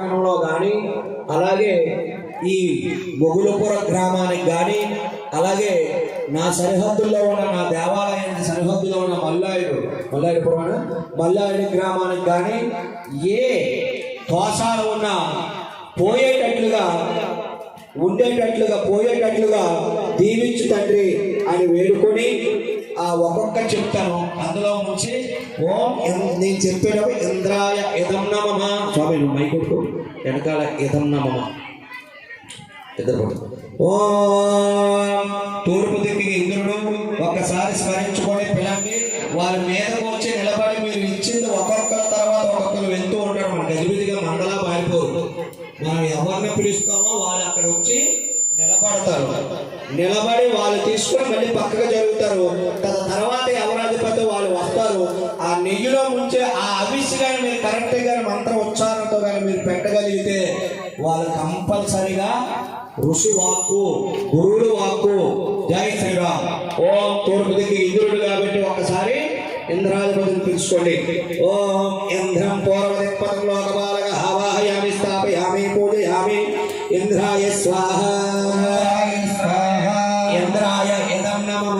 పట్టణంలో కానీ అలాగే ఈ మొగులపుర గ్రామానికి కానీ అలాగే నా సరిహద్దుల్లో ఉన్న నా దేవాలయానికి సరిహద్దులో ఉన్న మల్లాయుడు గ్రామానికి కానీ ఏ దోషాలు ఉన్నా పోయేటట్లుగా దీవించు తండ్రి అని వేడుకొని ఆ ఒక్కొక్క చెప్తాను. అందులో నుంచి ఓం నేను చెప్పేటప్పుడు ఇంద్రాయ ఇదం నమః. స్వామి నువ్వు మైకొట్టు వెనకాల ఇదం నమః ఓం తూర్పు దిక్కి ఇంద్రుడు ఒక్కసారి స్మరించుకొని పిల్లండి. వారి మీదకు వచ్చి నిలబడి మీరు ఇచ్చింది ఒక్కొక్కరి తర్వాత ఒక్కొక్కరు వెళ్తూ ఉంటారు. మన గజిబిజిగా మండలా పారిపోరు. మనం ఎవరిని పిలుస్తామో వాళ్ళు అక్కడ వచ్చి నిలబడతారు. నిలబడి వాళ్ళు తీసుకొని మళ్ళీ పక్కగా జరుగుతారు. తర్వాత ఎవరాధిపతి వాళ్ళు వస్తారు. ఆ నెయ్యిలో ముంచే ఆ అవిసి కానీ మీరు కరెక్ట్ గా మంత్ర ఉచ్చారణతో కానీ మీరు పెట్టగలిగితే వాళ్ళు కంపల్సరిగా ఋషి వాక్కు గురువులు వాక్కు. జై శ్రీరామ్. ఓం తూర్పు దిక్కు ఇంద్రుడు కాబట్టి ఒక్కసారి ఇంద్రాధిపతిని పిలుచుకోండి. ఓం ఇంద్రం పూర్వదిక్పథంలో లోకపాలక ఆవాహయామి స్థాపయామి పూజయామి. ఇంద్రాయ స్వాహ ఇంద్రాయ ఇదం నమః.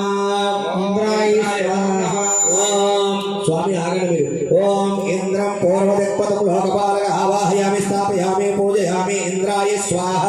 ఇంద్రాయ స్వాహ. ఓం స్వామి ఆగండి మీరు. ఓం ఇంద్రం పూర్వదిక్పథంలో లోకపాలక ఆవాహయామి స్థాపయామి పూజయామి. ఇంద్రాయ స్వాహ